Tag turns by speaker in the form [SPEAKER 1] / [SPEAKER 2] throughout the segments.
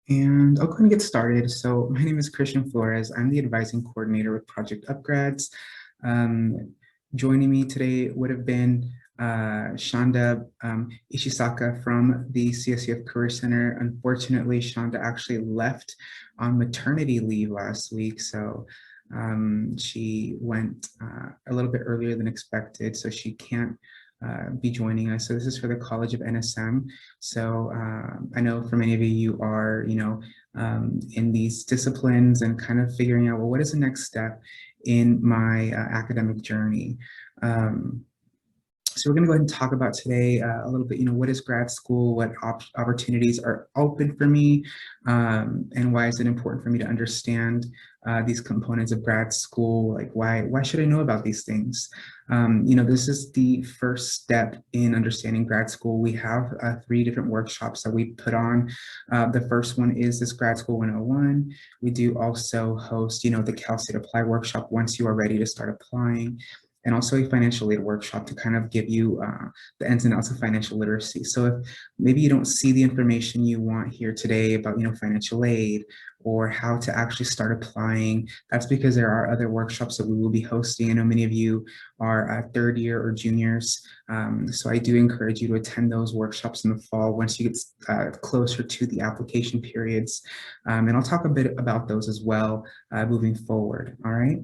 [SPEAKER 1] And I'll go ahead and get started. So my name is Christian Flores. I'm the advising coordinator with Project Upgrads. Joining me today would have been Shanda Ishisaka from the CSUF Career Center. Unfortunately, Shanda actually left on maternity leave last week. So she went a little bit earlier than expected, so she can't be joining us. So this is for the College of NSM. So I know for many of you are, in these disciplines and kind of figuring out, well, what is the next step in my academic journey? So we're going to go ahead and talk about today a little bit, what is grad school, what opportunities are open for me, and why is it important for me to understand these components of grad school, like why should I know about these things? This is the first step in understanding grad school. We have 3 different workshops that we put on. The first one is this Grad School 101. We do also host, the Cal State Apply workshop once you are ready to start applying, and also a financial aid workshop to kind of give you the ins and outs of financial literacy. So if maybe you don't see the information you want here today about, financial aid or how to actually start applying, that's because there are other workshops that we will be hosting. I know many of you are third year or juniors, so I do encourage you to attend those workshops in the fall once you get closer to the application periods. And I'll talk a bit about those as well moving forward, all right?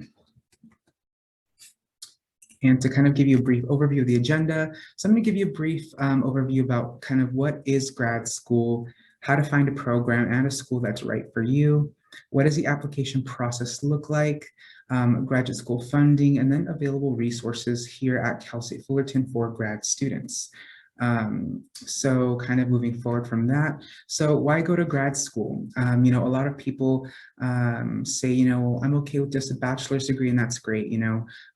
[SPEAKER 1] And to kind of give you a brief overview of the agenda, so I'm going to give you a brief overview about kind of what is grad school, how to find a program and a school that's right for you, what does the application process look like, graduate school funding, and then available resources here at Cal State Fullerton for grad students. So kind of moving forward from that. So why go to grad school? A lot of people say, I'm okay with just a bachelor's degree and that's great.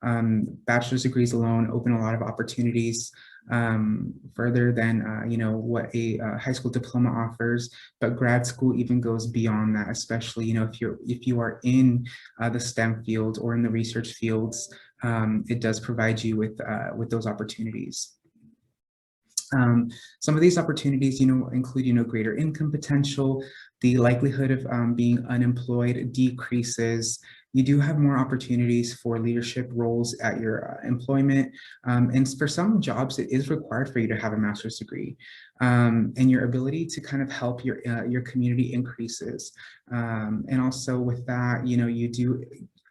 [SPEAKER 1] Bachelor's degrees alone open a lot of opportunities further than, what a high school diploma offers, but grad school even goes beyond that, especially, if you are in the STEM fields or in the research fields, it does provide you with those opportunities. Some of these opportunities, include, greater income potential, the likelihood of being unemployed decreases. You do have more opportunities for leadership roles at your employment. And for some jobs, it is required for you to have a master's degree. And your ability to kind of help your community increases. And also with that, you do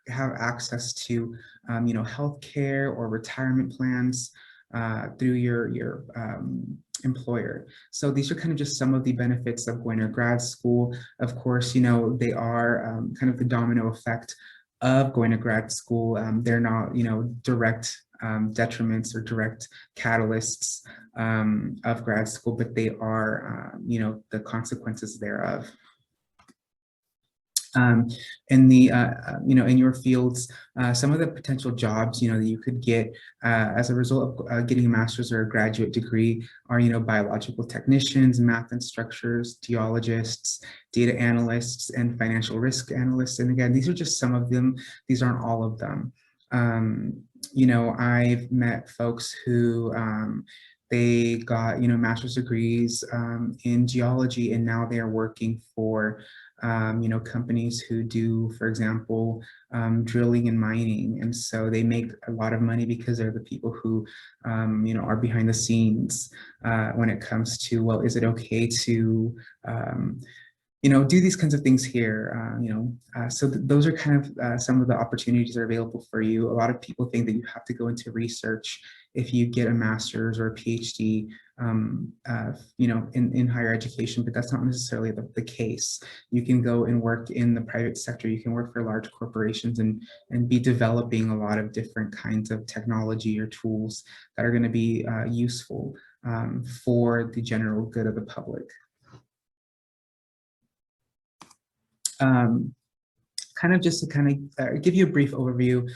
[SPEAKER 1] have access to, healthcare or retirement plans through your employer. So these are kind of just some of the benefits of going to grad school. Of course, they are kind of the domino effect of going to grad school. They're not, direct detriments or direct catalysts of grad school, but they are, the consequences thereof. In the, in your fields, some of the potential jobs, that you could get as a result of getting a master's or a graduate degree are, biological technicians, math instructors, geologists, data analysts, and financial risk analysts. And again, these are just some of them. These aren't all of them. I've met folks who they got, master's degrees in geology, and now they are working for companies who do, for example, drilling and mining. And so they make a lot of money because they're the people who, are behind the scenes when it comes to, well, is it okay to, do these kinds of things here, so those are kind of some of the opportunities that are available for you. A lot of people think that you have to go into research if you get a master's or a PhD, in higher education, but that's not necessarily the case. You can go and work in the private sector. You can work for large corporations and be developing a lot of different kinds of technology or tools that are going to be useful for the general good of the public. Kind of just to kind of give you a brief overview,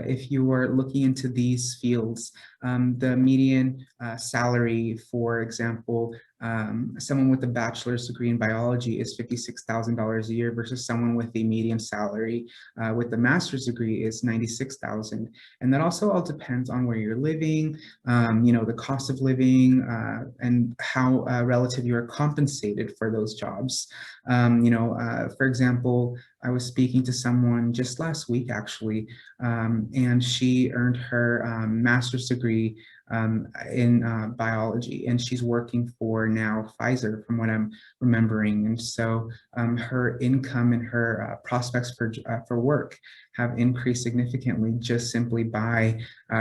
[SPEAKER 1] if you are looking into these fields, The median salary, for example, someone with a bachelor's degree in biology is $56,000 a year versus someone with a median salary with a master's degree is $96,000. And that also all depends on where you're living, the cost of living, and how relative you are compensated for those jobs. For example, I was speaking to someone just last week, actually, and she earned her master's degree in biology, and she's working for now Pfizer, from what I'm remembering. And so her income and her prospects for work have increased significantly just simply by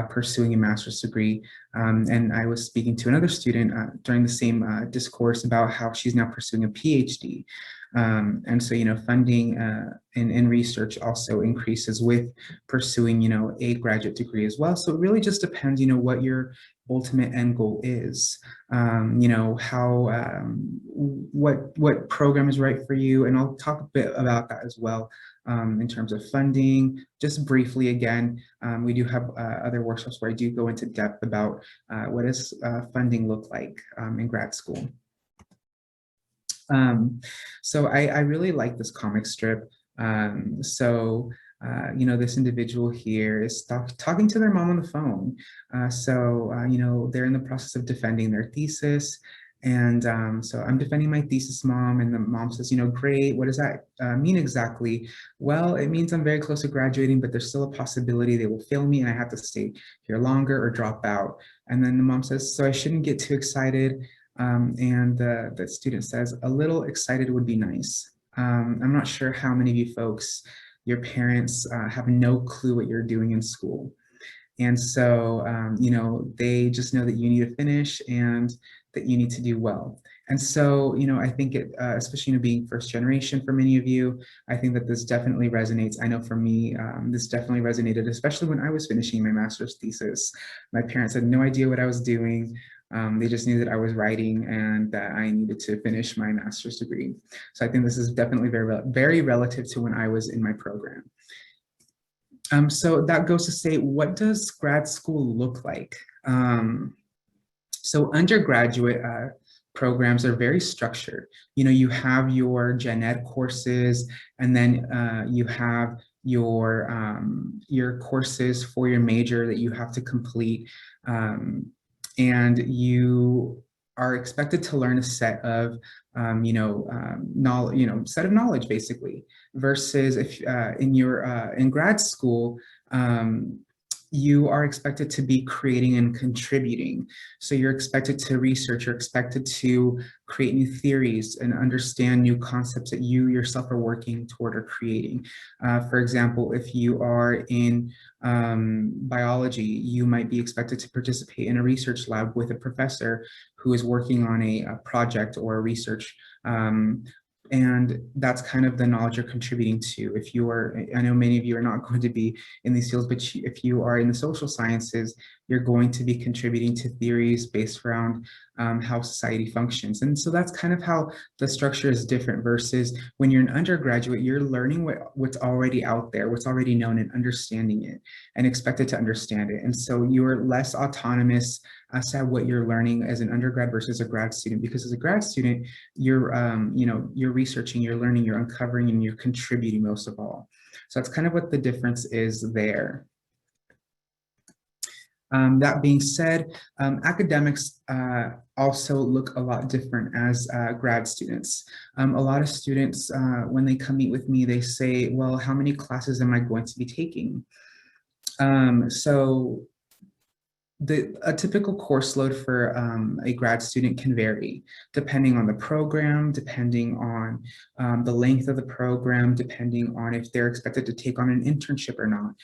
[SPEAKER 1] pursuing a master's degree. And I was speaking to another student during the same discourse about how she's now pursuing a PhD. And so, funding in research also increases with pursuing, a graduate degree as well. So it really just depends, what your ultimate end goal is, what program is right for you. And I'll talk a bit about that as well in terms of funding. Just briefly, again, we do have other workshops where I do go into depth about what does funding look like in grad school. So I really like this comic strip. This individual here is talking to their mom on the phone. They're in the process of defending their thesis. And so I'm defending my thesis, mom, and the mom says, great, what does that mean exactly? Well, it means I'm very close to graduating, but there's still a possibility they will fail me and I have to stay here longer or drop out. And then the mom says, so I shouldn't get too excited. And the student says, a little excited would be nice. I'm not sure how many of you folks, your parents have no clue what you're doing in school. And so, they just know that you need to finish and that you need to do well. And so, I think it, especially, being first generation for many of you, I think that this definitely resonates. I know for me, this definitely resonated, especially when I was finishing my master's thesis. My parents had no idea what I was doing. They just knew that I was writing and that I needed to finish my master's degree. So I think this is definitely very relative to when I was in my program. So that goes to say, what does grad school look like? So undergraduate programs are very structured. You have your gen ed courses, and then you have your courses for your major that you have to complete. And you are expected to learn a set of knowledge, set of knowledge, basically. Versus if in grad school, you are expected to be creating and contributing. So you're expected to research, you're expected to create new theories and understand new concepts that you yourself are working toward or creating. For example, if you are in biology, you might be expected to participate in a research lab with a professor who is working on a project or a research. And that's kind of the knowledge you're contributing to. If you are, I know many of you are not going to be in these fields, but if you are in the social sciences, you're going to be contributing to theories based around how society functions. And so that's kind of how the structure is different versus when you're an undergraduate, you're learning what's already out there, what's already known, and understanding it and expected to understand it. And so you're less autonomous as to what you're learning as an undergrad versus a grad student, because as a grad student, you're researching, you're learning, you're uncovering, and you're contributing most of all. So that's kind of what the difference is there. That being said, academics also look a lot different as grad students. A lot of students, when they come meet with me, they say, well, how many classes am I going to be taking? So a typical course load for a grad student can vary depending on the program, depending on the length of the program, depending on if they're expected to take on an internship or not.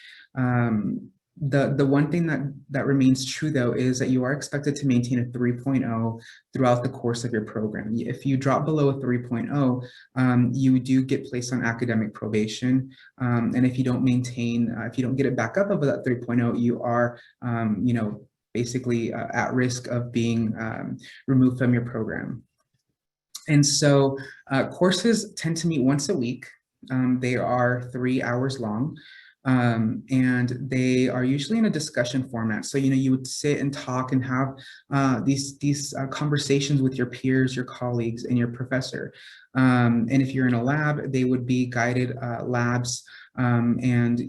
[SPEAKER 1] The one thing that remains true, though, is that you are expected to maintain a 3.0 throughout the course of your program. If you drop below a 3.0, you do get placed on academic probation. And if you don't maintain, if you don't get it back up above that 3.0, you are, basically at risk of being removed from your program. And so courses tend to meet once a week. They are 3 hours long. And they are usually in a discussion format. So, you would sit and talk and have these conversations with your peers, your colleagues, and your professor. And if you're in a lab, they would be guided labs, and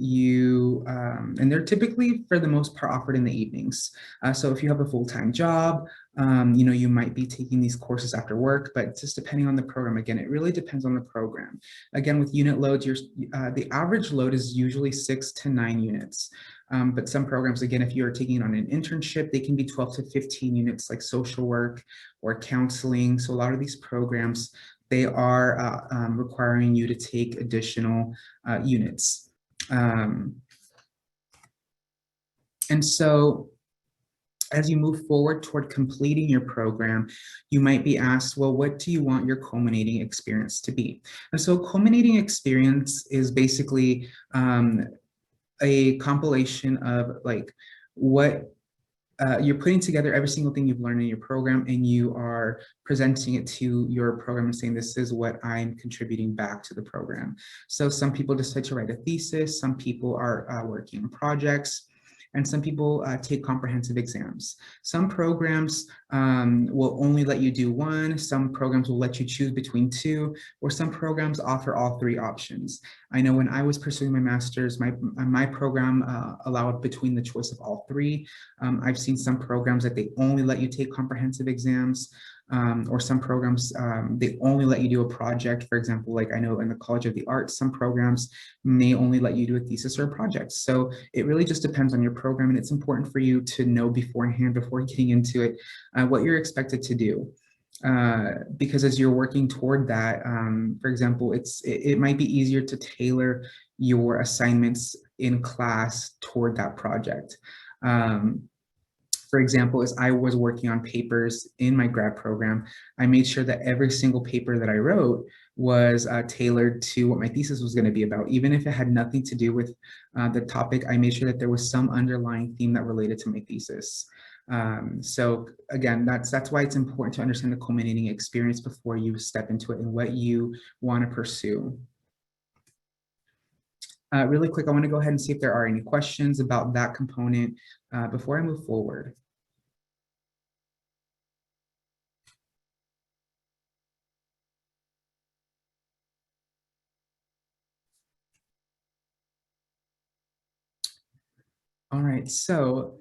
[SPEAKER 1] they're typically, for the most part, offered in the evenings. So if you have a full-time job, you might be taking these courses after work, but just depending on the program, again, it really depends on the program. Again, with unit loads, the average load is usually 6 to 9 units. But some programs, again, if you're taking on an internship, they can be 12 to 15 units, like social work or counseling. So a lot of these programs, they are requiring you to take additional units. And so as you move forward toward completing your program, you might be asked, well, what do you want your culminating experience to be? And so culminating experience is basically a compilation of like what you're putting together every single thing you've learned in your program, and you are presenting it to your program and saying, this is what I'm contributing back to the program. So some people decide to write a thesis, some people are working on projects, and some people take comprehensive exams. Some programs will only let you do one, some programs will let you choose between two, or some programs offer all three options. I know when I was pursuing my master's, my program allowed between the choice of all three. I've seen some programs that they only let you take comprehensive exams, or some programs, they only let you do a project. For example, like I know in the College of the Arts, some programs may only let you do a thesis or a project. So it really just depends on your program, and it's important for you to know beforehand, before getting into it, what you're expected to do. Because as you're working toward that, for example, it might be easier to tailor your assignments in class toward that project. For example, as I was working on papers in my grad program, I made sure that every single paper that I wrote was tailored to what my thesis was going to be about. Even if it had nothing to do with the topic, I made sure that there was some underlying theme that related to my thesis. So again, that's why it's important to understand the culminating experience before you step into it and what you want to pursue. Really quick, I want to go ahead and see if there are any questions about that component before I move forward. All right, so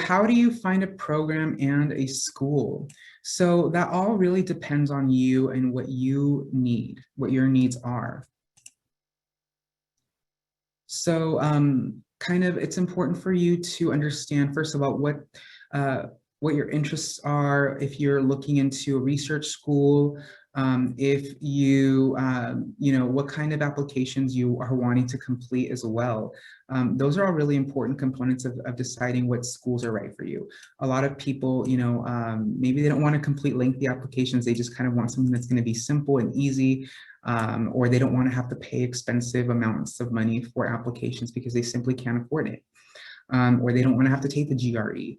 [SPEAKER 1] how do you find a program and a school? So that all really depends on you and what you need, what your needs are. So kind of, it's important for you to understand, first of all, what your interests are. If you're looking into a research school, if you, what kind of applications you are wanting to complete as well. Those are all really important components of deciding what schools are right for you. A lot of people, maybe they don't want to complete lengthy applications. They just kind of want something that's going to be simple and easy. Or they don't want to have to pay expensive amounts of money for applications because they simply can't afford it. Or they don't want to have to take the GRE,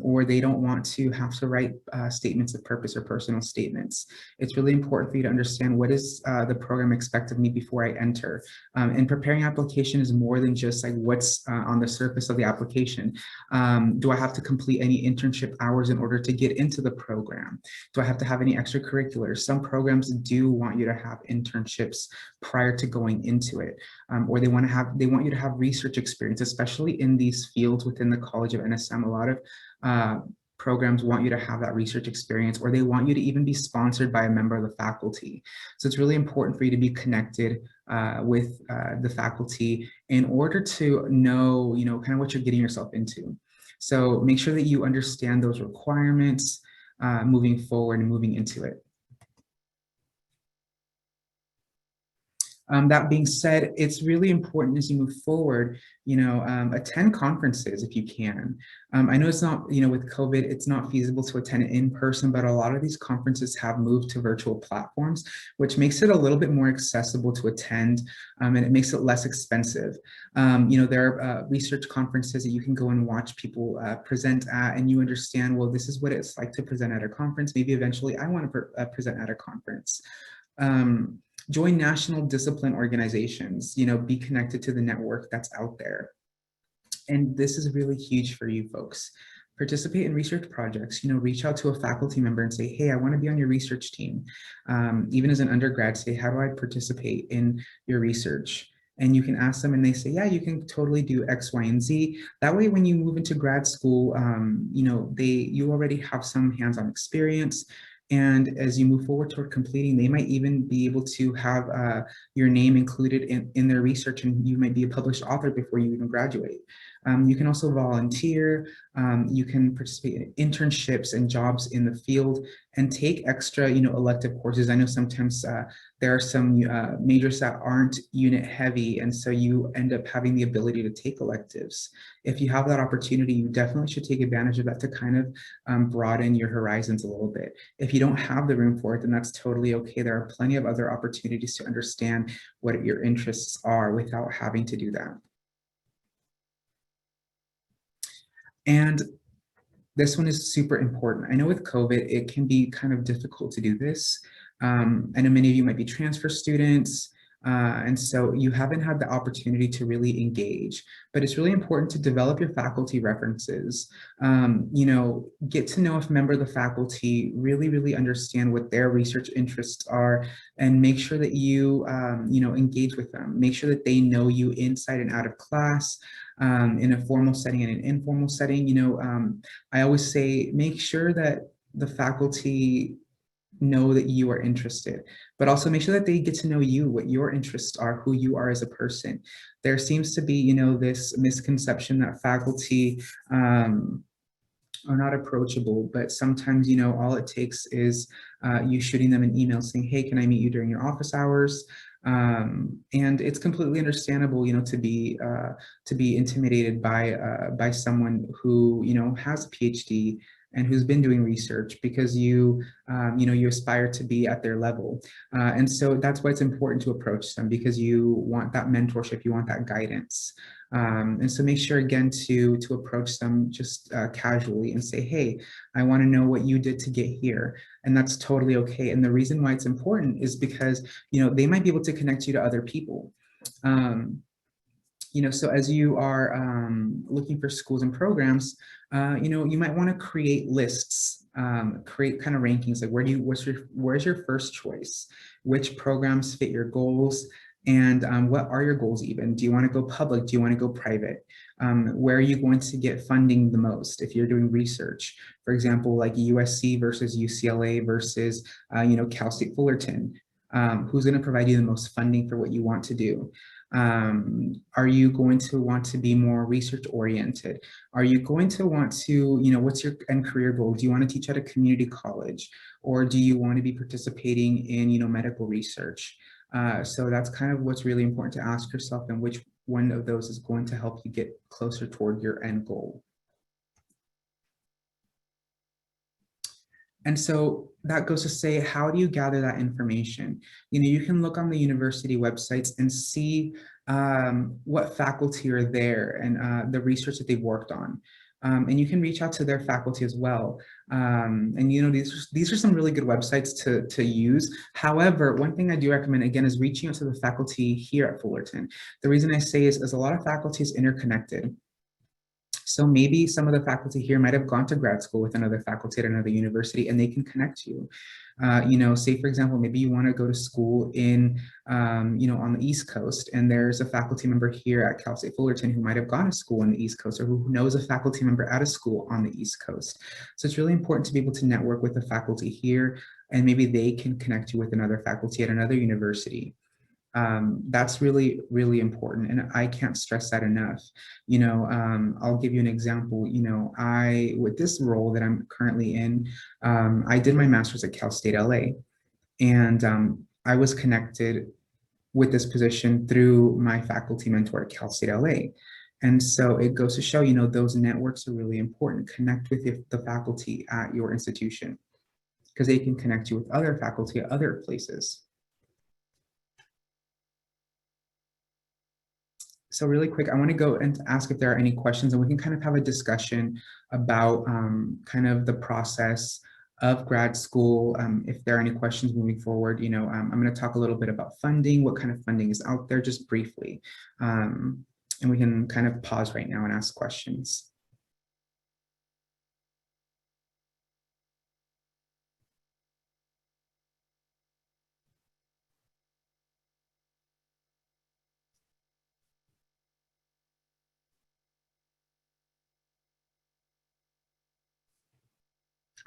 [SPEAKER 1] or they don't want to have to write statements of purpose or personal statements. It's really important for you to understand what is the program expect of me before I enter. And preparing application is more than just like what's on the surface of the application. Do I have to complete any internship hours in order to get into the program? Do I have to have any extracurriculars? Some programs do want you to have internships prior to going into it, or they want you to have research experience, especially in these fields within the College of NSM. A lot of programs want you to have that research experience, or they want you to even be sponsored by a member of the faculty. So it's really important for you to be connected with the faculty in order to know, kind of what you're getting yourself into. So make sure that you understand those requirements moving forward and moving into it. That being said, it's really important as you move forward, attend conferences if you can. I know it's not, with COVID, it's not feasible to attend it in person, but a lot of these conferences have moved to virtual platforms, which makes it a little bit more accessible to attend, and it makes it less expensive. There are research conferences that you can go and watch people present at, and you understand, well, this is what it's like to present at a conference. Maybe eventually I want to present at a conference. Join national discipline organizations, be connected to the network that's out there. And this is really huge for you folks. Participate in research projects, reach out to a faculty member and say, hey, I want to be on your research team. Even as an undergrad, say, how do I participate in your research? And you can ask them and they say, yeah, you can totally do X, Y, and Z. That way, when you move into grad school, you already have some hands-on experience. And as you move forward toward completing, they might even be able to have your name included in their research, and you might be a published author before you even graduate. You can also volunteer, you can participate in internships and jobs in the field and take extra, elective courses. I know sometimes there are some majors that aren't unit heavy, and so you end up having the ability to take electives. If you have that opportunity, you definitely should take advantage of that to kind of broaden your horizons a little bit. If you don't have the room for it, then that's totally okay. There are plenty of other opportunities to understand what your interests are without having to do that. And this one is super important. I know with COVID, it can be kind of difficult to do this. I know many of you might be transfer students, and so you haven't had the opportunity to really engage, but it's really important to develop your faculty references. Get to know if a member of the faculty, really understand what their research interests are, and make sure that you, engage with them. Make sure that they know you inside and out of class, in a formal setting and an informal setting. I always say, make sure that the faculty know that you are interested, but also make sure that they get to know you, what your interests are, who you are as a person. There seems to be, this misconception that faculty are not approachable, but sometimes, all it takes is you shooting them an email saying, hey, can I meet you during your office hours? And it's completely understandable, to be intimidated by someone who, has a PhD and who's been doing research, because you aspire to be at their level. And so that's why it's important to approach them, because you want that mentorship, you want that guidance. And so make sure, again, to approach them just casually and say, hey, I want to know what you did to get here. And that's totally okay. And the reason why it's important is because, they might be able to connect you to other people. So as you are looking for schools and programs, you might want to create lists, create kind of rankings, like where's your first choice? Which programs fit your goals? And what are your goals even? Do you want to go public? Do you want to go private? Where are you going to get funding the most if you're doing research? For example, like USC versus UCLA versus, Cal State Fullerton. Who's going to provide you the most funding for what you want to do? Are you going to want to be more research oriented? Are you going to want to, what's your end career goal? Do you want to teach at a community college, or do you want to be participating in, medical research? So that's kind of what's really important to ask yourself, and which one of those is going to help you get closer toward your end goal. And so that goes to say, how do you gather that information? You can look on the university websites and see what faculty are there and the research that they've worked on. And you can reach out to their faculty as well. And these are some really good websites to use. However, one thing I do recommend, again, is reaching out to the faculty here at Fullerton. The reason I say is a lot of faculty is interconnected. So maybe some of the faculty here might have gone to grad school with another faculty at another university, and they can connect you. Say for example, maybe you want to go to school in, on the East Coast, and there's a faculty member here at Cal State Fullerton who might have gone to school on the East Coast, or who knows a faculty member at a school on the East Coast. So it's really important to be able to network with the faculty here, and maybe they can connect you with another faculty at another university. That's really, really important. And I can't stress that enough. I'll give you an example. With this role that I'm currently in, I did my master's at Cal State LA, and I was connected with this position through my faculty mentor at Cal State LA. And so it goes to show, those networks are really important. Connect with the faculty at your institution, because they can connect you with other faculty at other places. So really quick, I want to go and ask if there are any questions, and we can kind of have a discussion about kind of the process of grad school. If there are any questions moving forward, I'm going to talk a little bit about funding, what kind of funding is out there, just briefly. And we can kind of pause right now and ask questions.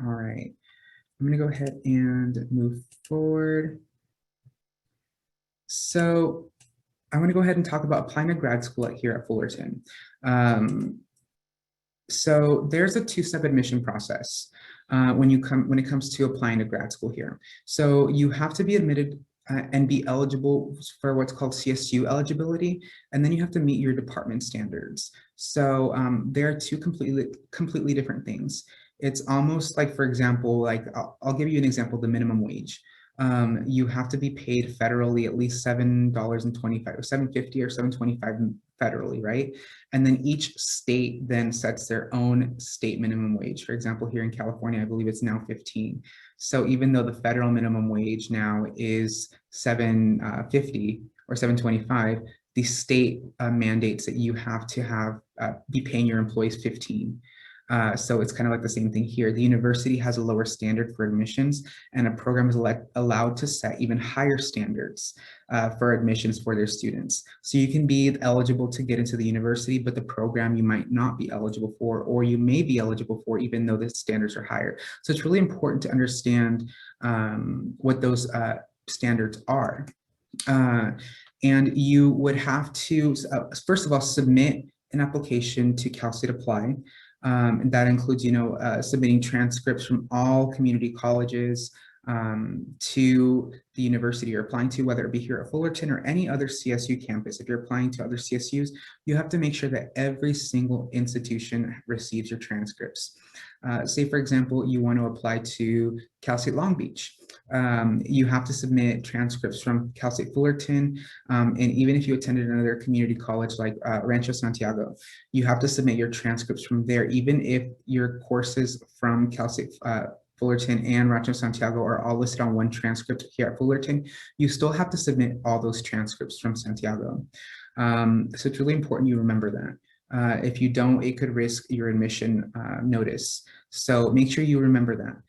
[SPEAKER 1] All right, I'm going to go ahead and move forward. So I'm going to go ahead and talk about applying to grad school here at Fullerton. So there's a two-step admission process when it comes to applying to grad school here. So you have to be admitted and be eligible for what's called CSU eligibility, and then you have to meet your department standards. So there are two completely different things. It's almost like, for example, like I'll give you an example, the minimum wage. You have to be paid federally at least $7.25 or $7.50 or $7.25 federally, right? And then each state then sets their own state minimum wage. For example, here in California, I believe it's now 15. So even though the federal minimum wage now is $7.50 or $7.25, the state mandates that you have to be paying your employees 15. So it's kind of like the same thing here. The university has a lower standard for admissions, and a program is allowed to set even higher standards for admissions for their students. So you can be eligible to get into the university, but the program you might not be eligible for, or you may be eligible for, even though the standards are higher. So it's really important to understand what those standards are. And you would have to, first of all, submit an application to Cal State Apply. And that includes, submitting transcripts from all community colleges to the university you're applying to, whether it be here at Fullerton or any other CSU campus. If you're applying to other CSUs, you have to make sure that every single institution receives your transcripts. Say, for example, you want to apply to Cal State Long Beach. You have to submit transcripts from Cal State Fullerton, and even if you attended another community college like Rancho Santiago, you have to submit your transcripts from there, even if your courses from Cal State Fullerton and Rancho Santiago are all listed on one transcript here at Fullerton. You still have to submit all those transcripts from Santiago. So it's really important you remember that. If you don't, it could risk your admission notice. So make sure you remember that.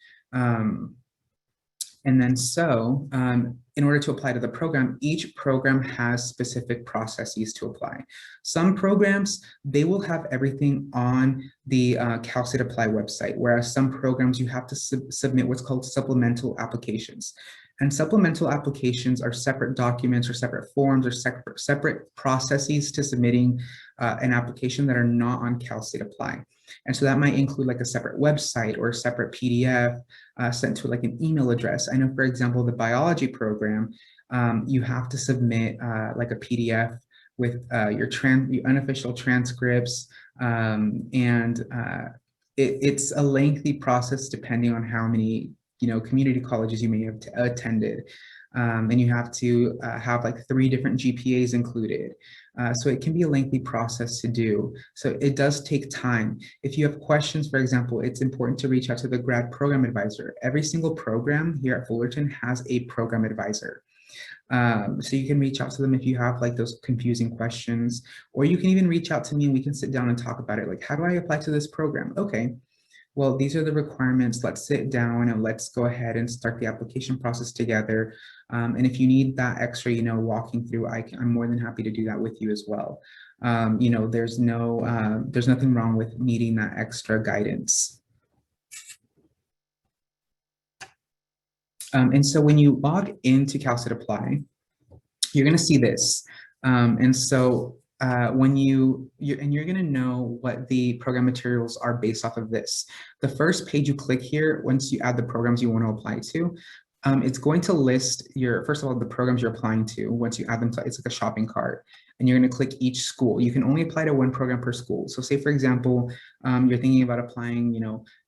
[SPEAKER 1] And then in order to apply to the program, each program has specific processes to apply. Some programs, they will have everything on the Cal State Apply website, whereas some programs you have to submit what's called supplemental applications. And supplemental applications are separate documents or separate forms or separate processes to submitting an application that are not on Cal State Apply. And so that might include like a separate website or a separate PDF sent to like an email address. I know, for example, the biology program, you have to submit like a PDF with your unofficial transcripts, and it's a lengthy process depending on how many community colleges you may have attended. And you have to have like 3 different GPAs included. So it can be a lengthy process to do. So it does take time. If you have questions, for example, it's important to reach out to the grad program advisor. Every single program here at Fullerton has a program advisor. So you can reach out to them if you have like those confusing questions, or you can even reach out to me and we can sit down and talk about it. Like, how do I apply to this program? Okay. Well, these are the requirements. Let's sit down and let's go ahead and start the application process together. And if you need that extra, walking through, I'm more than happy to do that with you as well. There's nothing wrong with needing that extra guidance. And so when you log into Cal State Apply, you're going to see this. And so when you're going to know what the program materials are based off of this. The first page you click here, once you add the programs you want to apply to, it's going to list first of all, the programs you're applying to. Once you add them to, it's like a shopping cart, and you're going to click each school. You can only apply to one program per school. So say, for example, you're thinking about applying,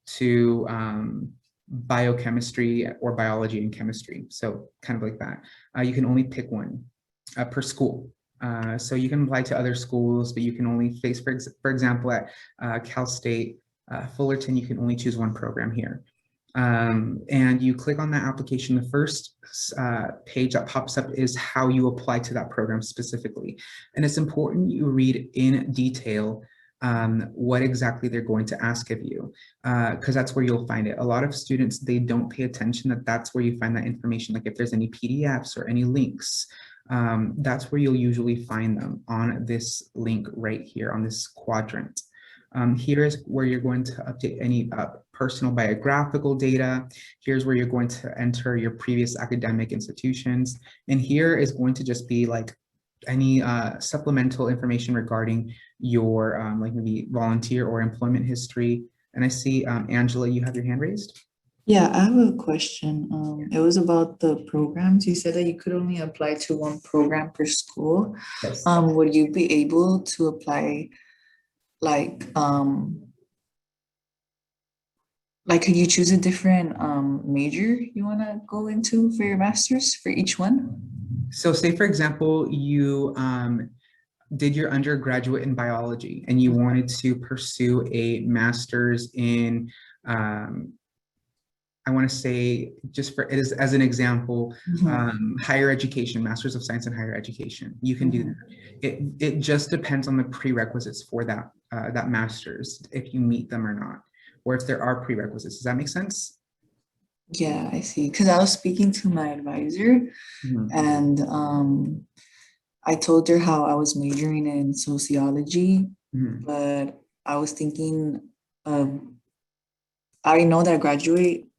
[SPEAKER 1] to biochemistry or biology and chemistry. So kind of like that. You can only pick one per school. So you can apply to other schools, but you can only face, for example, at Cal State Fullerton, you can only choose one program here. And you click on that application. The first page that pops up is how you apply to that program specifically. And it's important you read in detail what exactly they're going to ask of you, because that's where you'll find it. A lot of students, they don't pay attention that that's where you find that information. Like if there's any PDFs or any links, that's where you'll usually find them, on this link right here on this quadrant. Here is where you're going to update any personal biographical data. Here's where you're going to enter your previous academic institutions. And here is going to just be like any supplemental information regarding your like maybe volunteer or employment history. And I see, Angela, you have your hand raised.
[SPEAKER 2] Yeah, I have a question. It was about the programs. You said that you could only apply to one program per school.
[SPEAKER 1] Yes.
[SPEAKER 2] Would you be able to apply like could you choose a different major you want to go into for your master's for each one?
[SPEAKER 1] So say, for example, you did your undergraduate in biology and you wanted to pursue a master's in, I want to say, just for it as an example, higher education, Master's of Science in Higher Education. You can do that. It just depends on the prerequisites for that that master's, if you meet them or not, or if there are prerequisites. Does that make sense?
[SPEAKER 2] Yeah, I see. Because I was speaking to my advisor, and I told her how I was majoring in sociology, but I was thinking of, I know that graduate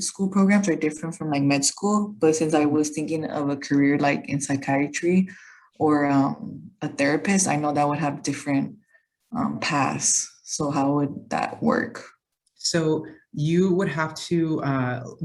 [SPEAKER 2] school programs are different from like med school, but since I was thinking of a career like in psychiatry or a therapist, I know that would have different paths. So how would that work?
[SPEAKER 1] So you would have to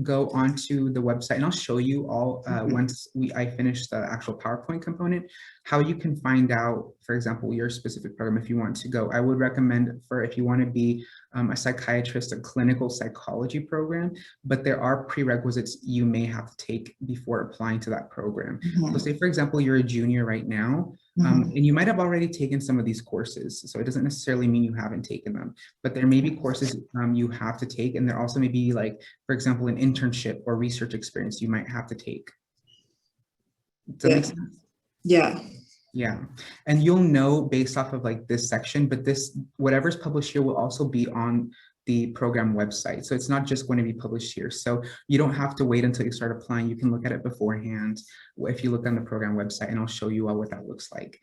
[SPEAKER 1] go onto the website, and I'll show you all once I finish the actual PowerPoint component, how you can find out, for example, your specific program if you want to go. I would recommend, for if you want to be a psychiatrist, a clinical psychology program, but there are prerequisites you may have to take before applying to that program. So say, for example, you're a junior right now, and you might have already taken some of these courses. So it doesn't necessarily mean you haven't taken them, but there may be courses you have to take. And there also may be, like, for example, an internship or research experience you might have to take. Does that make sense?
[SPEAKER 2] Yeah.
[SPEAKER 1] Yeah. And you'll know based off of like this section, but this, whatever's published here will also be on the program website. So it's not just going to be published here. So you don't have to wait until you start applying. You can look at it beforehand if you look on the program website, and I'll show you all what that looks like.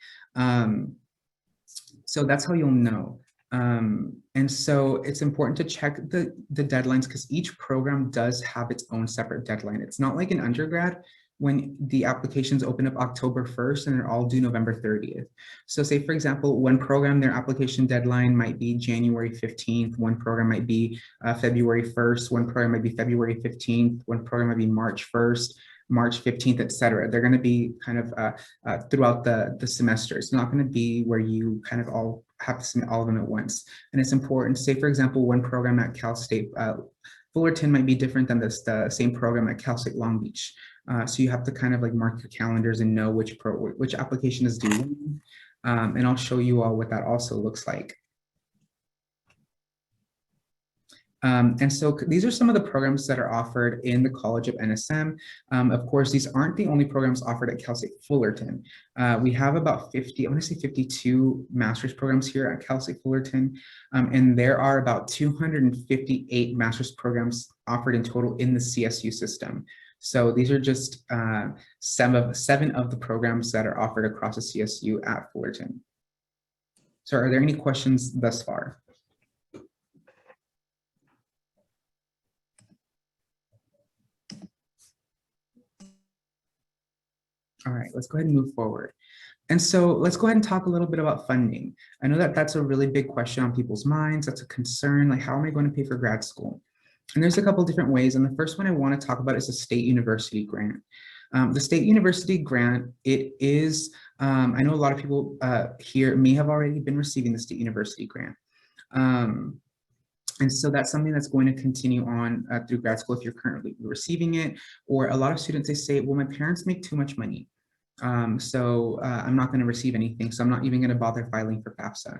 [SPEAKER 1] So that's how you'll know. And so it's important to check the deadlines, because each program does have its own separate deadline. It's not like an undergrad when the applications open up October 1st and they're all due November 30th. So say, for example, one program, their application deadline might be January 15th, one program might be February 1st, one program might be February 15th, one program might be March 1st, March 15th, et cetera. They're going to be kind of throughout the semester. It's not going to be where you kind of all have to submit all of them at once. And it's important, say, for example, one program at Cal State Fullerton might be different than the same program at Cal State Long Beach. So you have to kind of like mark your calendars and know which application is due. And I'll show you all what that also looks like. And so these are some of the programs that are offered in the College of NSM. Of course, these aren't the only programs offered at Cal State Fullerton. We have about 50, I want to say 52 master's programs here at Cal State Fullerton. And there are about 258 master's programs offered in total in the CSU system. So these are just 7 of the programs that are offered across the CSU at Fullerton. So are there any questions thus far? All right, let's go ahead and move forward. And so let's go ahead and talk a little bit about funding. I know that that's a really big question on people's minds. That's a concern, like, how am I going to pay for grad school? And there's a couple different ways. And the first one I want to talk about is the state university grant. The state university grant, it is, I know a lot of people here may have already been receiving the state university grant. And so that's something that's going to continue on through grad school if you're currently receiving it. Or a lot of students, they say, well, my parents make too much money. I'm not going to receive anything. So I'm not even going to bother filing for FAFSA.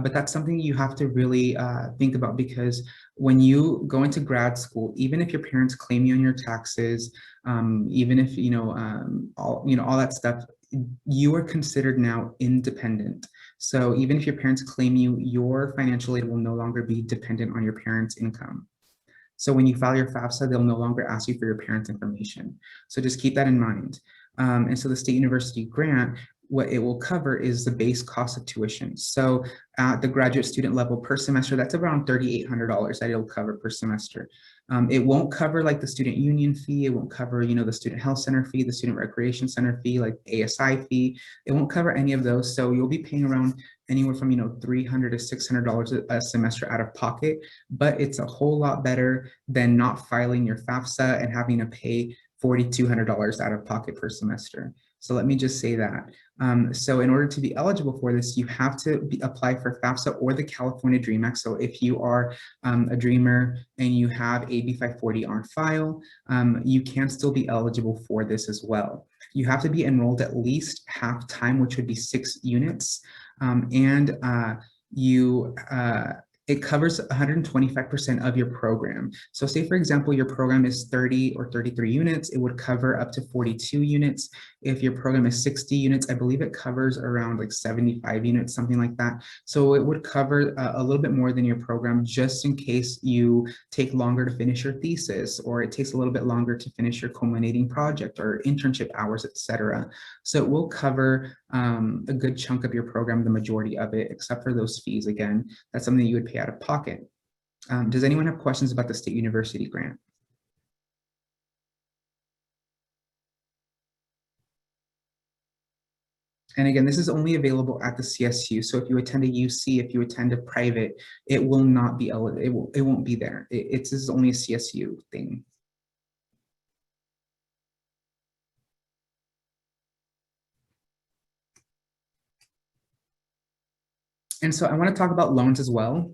[SPEAKER 1] But that's something you have to really think about, because when you go into grad school, even if your parents claim you on your taxes, even if, all that stuff, you are considered now independent. So even if your parents claim you, your financial aid will no longer be dependent on your parents' income. So when you file your FAFSA, they'll no longer ask you for your parents' information. So just keep that in mind. And so the State University grant, what it will cover is the base cost of tuition. So at the graduate student level per semester, that's around $3,800 that it'll cover per semester. It won't cover like the student union fee. It won't cover, the student health center fee, the student recreation center fee, like ASI fee. It won't cover any of those. So you'll be paying around anywhere from, $300 to $600 a semester out of pocket, but it's a whole lot better than not filing your FAFSA and having to pay $4,200 out of pocket per semester. So let me just say that. So in order to be eligible for this, you have to apply for FAFSA or the California DREAM Act. So if you are a dreamer and you have AB 540 on file, you can still be eligible for this as well. You have to be enrolled at least half time, which would be 6 units. It covers 125% of your program. So say, for example, your program is 30 or 33 units, it would cover up to 42 units. If your program is 60 units, I believe it covers around like 75 units, something like that. So it would cover a little bit more than your program, just in case you take longer to finish your thesis, or it takes a little bit longer to finish your culminating project or internship hours, etc. So it will cover a good chunk of your program, the majority of it, except for those fees. Again, that's something that you would pay out of pocket. Does anyone have questions about the State University grant? And again, this is only available at the CSU. So if you attend a UC, if you attend a private, it will not be eligible. It won't be there. This is only a CSU thing. And so I want to talk about loans as well.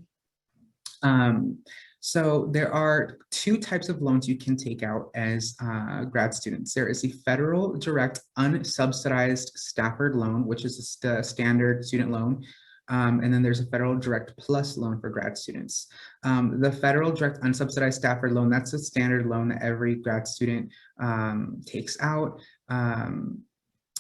[SPEAKER 1] So there are 2 types of loans you can take out as grad students. There is a federal direct unsubsidized Stafford loan, which is the standard student loan. And then there's a federal direct plus loan for grad students. The federal direct unsubsidized Stafford loan, that's a standard loan that every grad student takes out.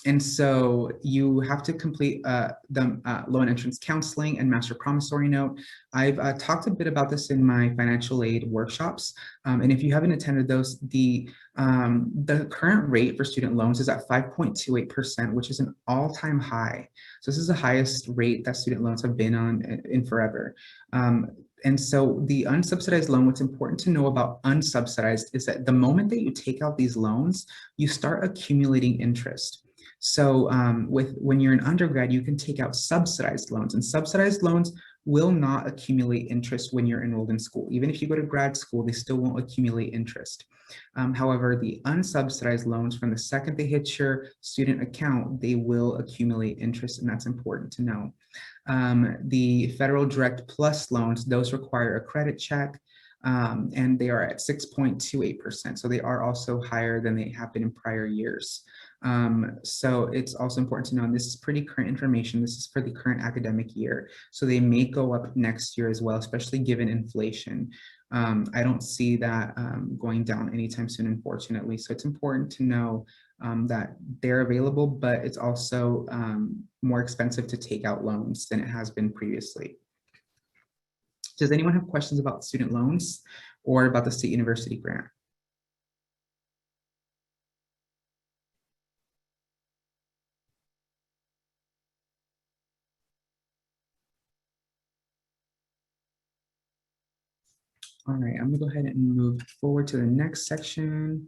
[SPEAKER 1] And so you have to complete the loan entrance counseling and master promissory note. I've talked a bit about this in my financial aid workshops. And if you haven't attended those, the current rate for student loans is at 5.28%, which is an all-time high. So this is the highest rate that student loans have been on in forever. And so the unsubsidized loan, what's important to know about unsubsidized is that the moment that you take out these loans, you start accumulating interest. So when you're an undergrad, you can take out subsidized loans, and subsidized loans will not accumulate interest when you're enrolled in school. Even if you go to grad school, they still won't accumulate interest. However, the unsubsidized loans, from the second they hit your student account, they will accumulate interest, and that's important to know. The federal direct plus loans, those require a credit check, and they are at 6.28%. So they are also higher than they have been in prior years. So it's also important to know, and this is pretty current information, this is for the current academic year. So they may go up next year as well, especially given inflation. I don't see that going down anytime soon, unfortunately. So it's important to know that they're available, but it's also more expensive to take out loans than it has been previously. Does anyone have questions about student loans or about the State University grant? All right, I'm gonna go ahead and move forward to the next section.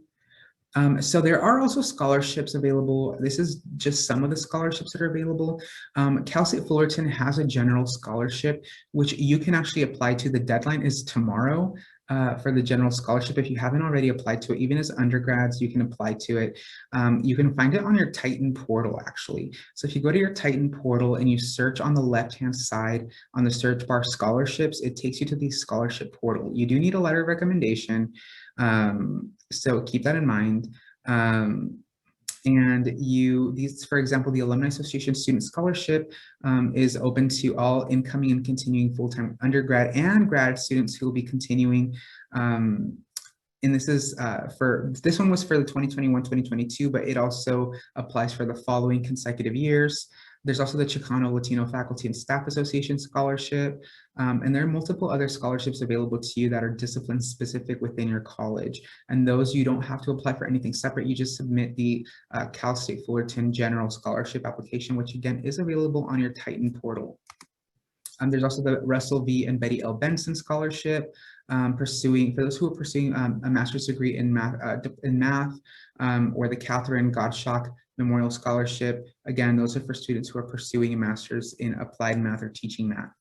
[SPEAKER 1] So there are also scholarships available. This is just some of the scholarships that are available. Cal State Fullerton has a general scholarship, which you can actually apply to. The deadline is tomorrow for the general scholarship. If you haven't already applied to it, even as undergrads, you can apply to it. You can find it on your Titan portal, actually. So if you go to your Titan portal and you search on the left-hand side on the search bar scholarships, it takes you to the scholarship portal. You do need a letter of recommendation. So keep that in mind. And for example, the Alumni Association Student Scholarship is open to all incoming and continuing full-time undergrad and grad students who will be continuing. And this one was for the 2021-2022, but it also applies for the following consecutive years. There's also the Chicano Latino Faculty and Staff Association Scholarship. And there are multiple other scholarships available to you that are discipline specific within your college. And those you don't have to apply for anything separate. You just submit the Cal State Fullerton General Scholarship application, which again is available on your Titan portal. There's also the Russell V. and Betty L. Benson Scholarship, for those who are pursuing a master's degree in math, or the Catherine Gottschalk Memorial Scholarship. Again, those are for students who are pursuing a master's in applied math or teaching math.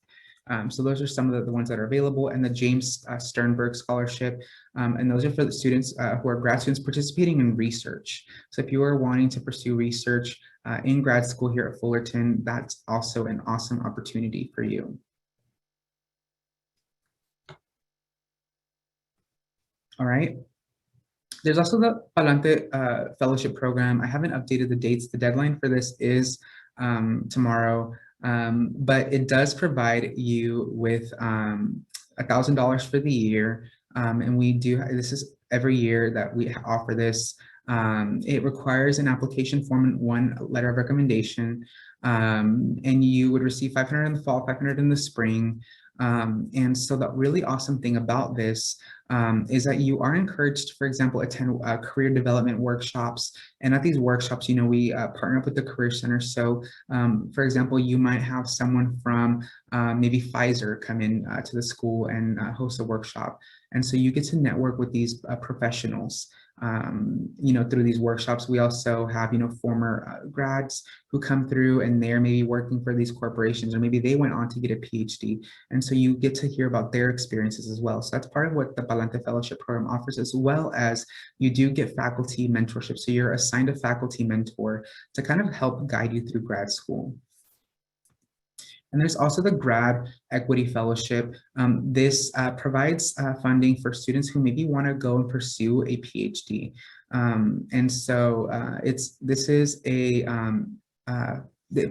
[SPEAKER 1] So those are some of the ones that are available, and the James Sternberg Scholarship. And those are for the students who are grad students participating in research. So if you are wanting to pursue research in grad school here at Fullerton, that's also an awesome opportunity for you. All right. There's also the Palante Fellowship Program. I haven't updated the dates. The deadline for this is tomorrow, but it does provide you with $1,000 for the year. And this is every year that we offer this. It requires an application form and one letter of recommendation. And you would receive $500 in the fall, $500 in the spring. And so the really awesome thing about this is that you are encouraged to, for example, attend career development workshops. And at these workshops, we partner up with the Career Center. So, for example, you might have someone from maybe Pfizer come in to the school and host a workshop. And so you get to network with these professionals. Through these workshops. We also have, former grads who come through and they're maybe working for these corporations, or maybe they went on to get a PhD. And so you get to hear about their experiences as well. So that's part of what the Palante Fellowship Program offers, as well as you do get faculty mentorship. So you're assigned a faculty mentor to kind of help guide you through grad school. And there's also the Grad Equity Fellowship. This provides funding for students who maybe want to go and pursue a PhD. And so it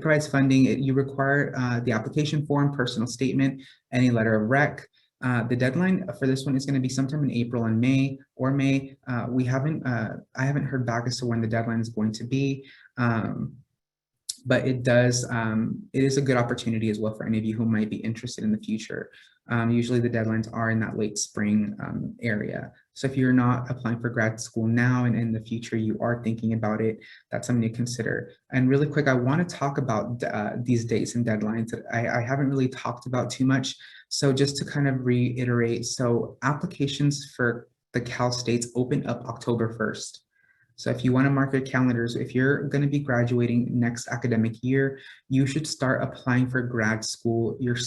[SPEAKER 1] provides funding. You require the application form, personal statement, any letter of rec. The deadline for this one is going to be sometime in April and May. I haven't heard back as to when the deadline is going to be. But it is a good opportunity as well for any of you who might be interested in the future. Usually the deadlines are in that late spring area. So if you're not applying for grad school now and in the future you are thinking about it, that's something to consider. And really quick, I want to talk about these dates and deadlines that I haven't really talked about too much. So just to kind of reiterate, so applications for the Cal States open up October 1st. So if you want to mark your calendars, if you're going to be graduating next academic year, you should start applying for grad school your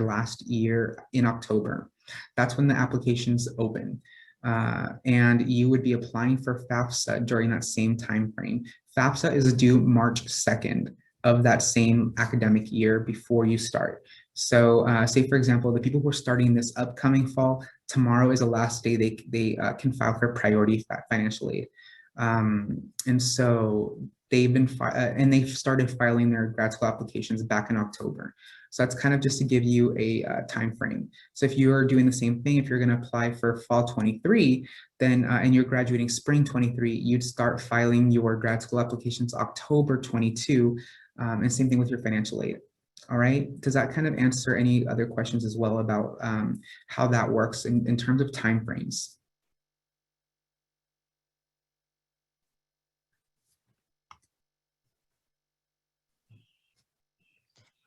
[SPEAKER 1] last year in October. That's when the applications open. And you would be applying for FAFSA during that same time frame. FAFSA is due March 2nd of that same academic year before you start. So say, for example, the people who are starting this upcoming fall, tomorrow is the last day they can file for priority financial aid. And so they've started filing their grad school applications back in October. So that's kind of just to give you a time frame. So if you're doing the same thing, if you're going to apply for fall 23, then and you're graduating spring 23, you'd start filing your grad school applications October 22, and same thing with your financial aid. All right. Does that kind of answer any other questions as well about how that works in terms of timeframes?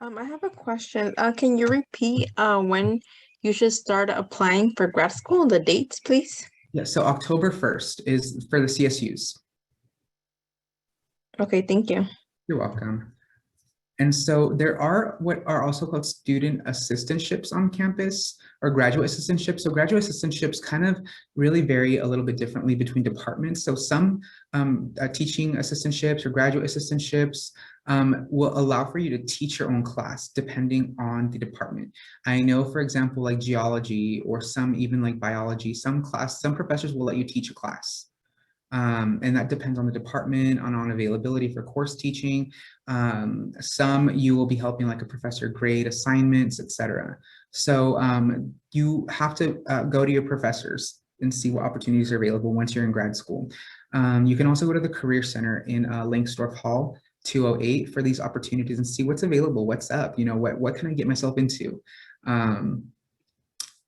[SPEAKER 3] I have a question. Can you repeat when you should start applying for grad school, the dates, please?
[SPEAKER 1] Yeah, so October 1st is for the CSUs.
[SPEAKER 3] Okay, thank you.
[SPEAKER 1] You're welcome. And so there are what are also called student assistantships on campus, or graduate assistantships. So graduate assistantships kind of really vary a little bit differently between departments. So some teaching assistantships or graduate assistantships will allow for you to teach your own class depending on the department. I know, for example, like geology or some even like biology, some professors will let you teach a class. And that depends on the department, on availability for course teaching. Some you will be helping like a professor grade assignments, etc. So you have to go to your professors and see what opportunities are available once you're in grad school. You can also go to the Career Center in Langsdorff Hall 208 for these opportunities and see what's available, what's up, you know, what can I get myself into?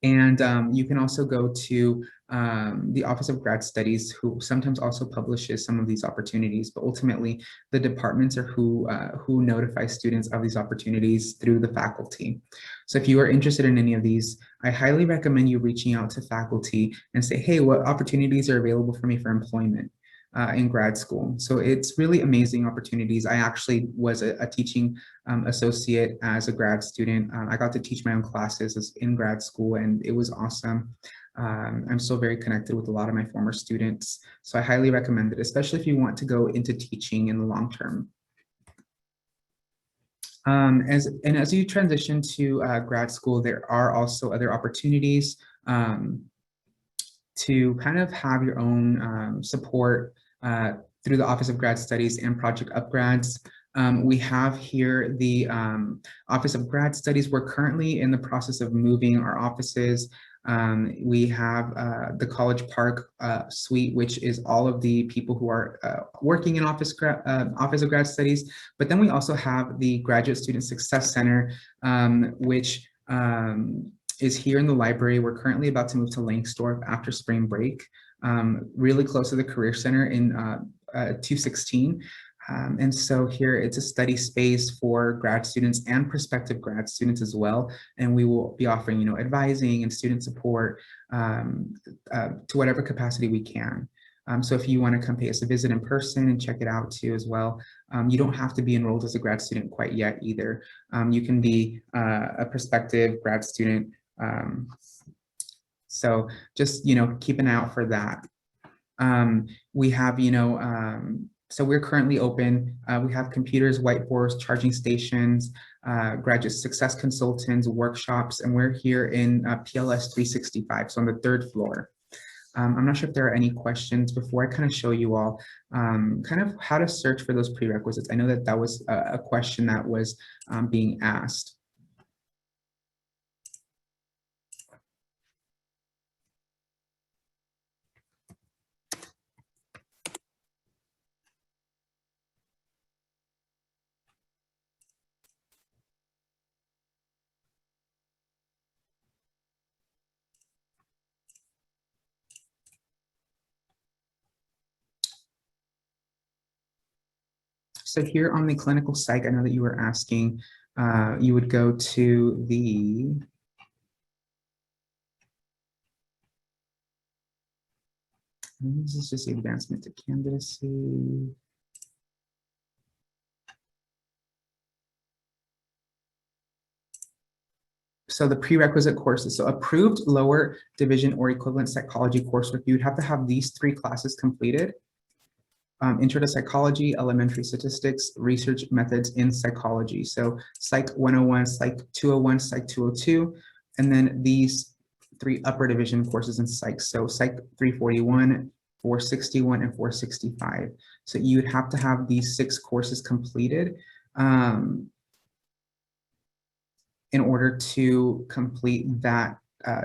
[SPEAKER 1] You can also go to the Office of Grad Studies, who sometimes also publishes some of these opportunities, but ultimately the departments are who notify students of these opportunities through the faculty. So if you are interested in any of these, I highly recommend you reaching out to faculty and say, hey, what opportunities are available for me for employment in grad school? So it's really amazing opportunities. I actually was a teaching associate as a grad student. I got to teach my own classes in grad school, and it was awesome. I'm still very connected with a lot of my former students. So I highly recommend it, especially if you want to go into teaching in the long term. As you transition to grad school, there are also other opportunities to kind of have your own support through the Office of Grad Studies and Project UpGrads. We have here the Office of Grad Studies. We're currently in the process of moving our offices. We have the College Park suite, which is all of the people who are working in Office of Grad Studies. But then we also have the Graduate Student Success Center, which is here in the library. We're currently about to move to Langsdorff after spring break, really close to the Career Center in 216. And so here it's a study space for grad students and prospective grad students as well. And we will be offering, you know, advising and student support to whatever capacity we can. So if you want to come pay us a visit in person and check it out too as well, you don't have to be enrolled as a grad student quite yet either. You can be a prospective grad student. So just, you know, keep an eye out for that. We have, you know, so we're currently open. We have computers, whiteboards, charging stations, graduate success consultants, workshops, and we're here in PLS 365, so on the 3rd floor. I'm not sure if there are any questions before I kind of show you all kind of how to search for those prerequisites. I know that that was a question that was being asked. So here on the clinical psych, I know that you were asking, you would go to the, this is just the advancement to candidacy. So the prerequisite courses, so approved lower division or equivalent psychology coursework, you'd have to have these 3 classes completed. Intro to Psychology, Elementary Statistics, Research Methods in Psychology. So Psych 101, Psych 201, Psych 202, and then these 3 upper division courses in Psych. So Psych 341, 461, and 465. So you'd have to have these 6 courses completed in order to complete that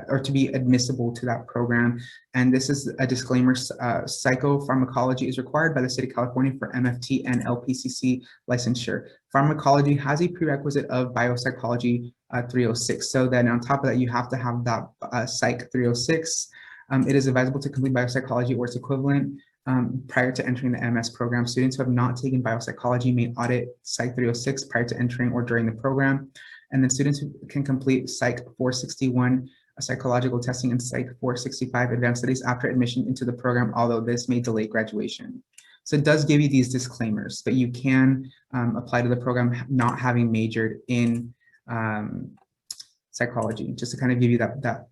[SPEAKER 1] or to be admissible to that program. And this is a disclaimer, psychopharmacology is required by the state of California for MFT and LPCC licensure. Pharmacology has a prerequisite of biopsychology 306. So then on top of that, you have to have that Psych 306. It is advisable to complete biopsychology or its equivalent prior to entering the MS program. Students who have not taken biopsychology may audit Psych 306 prior to entering or during the program. And then students who can complete Psych 461 psychological testing and Psych 465 advanced studies after admission into the program, although this may delay graduation. So it does give you these disclaimers, but you can apply to the program not having majored in psychology, just to kind of give you that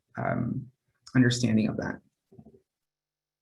[SPEAKER 1] understanding of that.